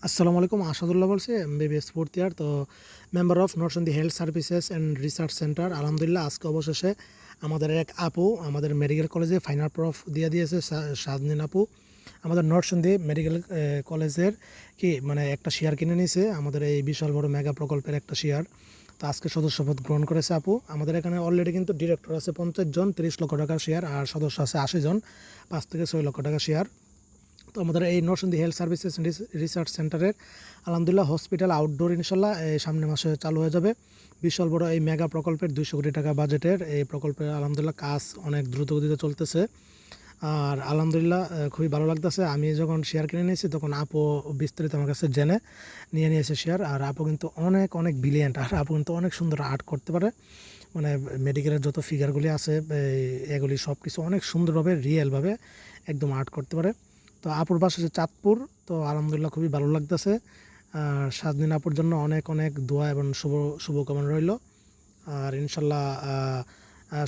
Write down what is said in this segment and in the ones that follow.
আসসালামু আলাইকুম, আসাদুল্লাহ বলছি, এমবিবিএস ফোর্থ ইয়ার। তো member of Narsingdi health services and research centre. আলহামদুলিল্লাহ, আজকে অবশেষে আমাদের এক আপু আমাদের মেডিকেল কলেজে ফাইনাল প্রফ দিয়ে দিয়েছে, সাদনিন আপু। আমাদের নরসিংদী মেডিকেল কলেজের মানে একটা শেয়ার কিনে নিয়েছে, আমাদের এই বিশাল বড় মেগা প্রকল্পের একটা শেয়ার। তো আজকে সদস্যপদ গ্রহণ করেছে আপু। আমাদের এখানে অলরেডি কিন্তু ডিরেক্টর আছে 50 জন, 30 লক্ষ টাকার শেয়ার, আর সদস্য আছে 80 জন, 5 থেকে 6 লক্ষ টাকা শেয়ার। তো আমাদের এই নরসিংদী হেলথ সার্ভিসেস রিসার্চ সেন্টারের আলহামদুলিল্লাহ হসপিটাল আউটডোর ইনশাল্লাহ এই সামনে মাসে চালু হয়ে যাবে। বিশাল বড় এই মেগা প্রকল্পের 200 কোটি টাকা বাজেটের এই প্রকল্পের আলহামদুলিল্লাহ কাজ অনেক দ্রুত গতিতে চলতেছে। আর আলহামদুলিল্লাহ খুবই ভালো লাগতেছে। আমি যখন শেয়ার কিনে নিয়েছি তখন আপু বিস্তারিত আমার কাছে জেনে নিয়ে নিয়েছে শেয়ার। আর আপু কিন্তু অনেক অনেক ব্রিলিয়েন্ট, আর আপু কিন্তু অনেক সুন্দর আর্ট করতে পারে। মানে মেডিকেলের যত ফিগারগুলি আছে এগুলি সব কিছু অনেক সুন্দরভাবে রিয়েলভাবে একদম আর্ট করতে পারে। তো আপুর বাসা হচ্ছে চাঁদপুর। তো আলহামদুলিল্লাহ খুবই ভালো লাগতেছে। আর সাদনিন আপুর জন্য অনেক অনেক দোয়া এবং শুভকামনা রইল। আর ইনশাল্লাহ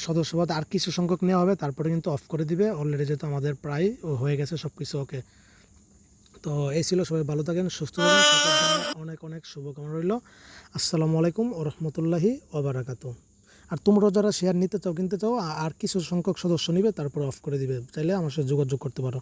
সদস্যপদ আর কিছু সংখ্যক নেওয়া হবে, তারপরে কিন্তু অফ করে দিবে অলরেডি, যেহেতু আমাদের প্রায় হয়ে গেছে সব কিছু ওকে। তো এই ছিল, সবাই ভালো থাকেন, সুস্থ থাকেন, সকলের জন্য অনেক অনেক শুভকামনা রইল। আসসালামু আলাইকুম ও রহমতুল্লাহি ওবারাকাতু। আর তোমরাও যারা শেয়ার নিতে চাও, কিনতে চাও, আর কিছু সংখ্যক সদস্য নিবে, তারপর অফ করে দিবে, চাইলে আমার সাথে যোগাযোগ করতে পারো।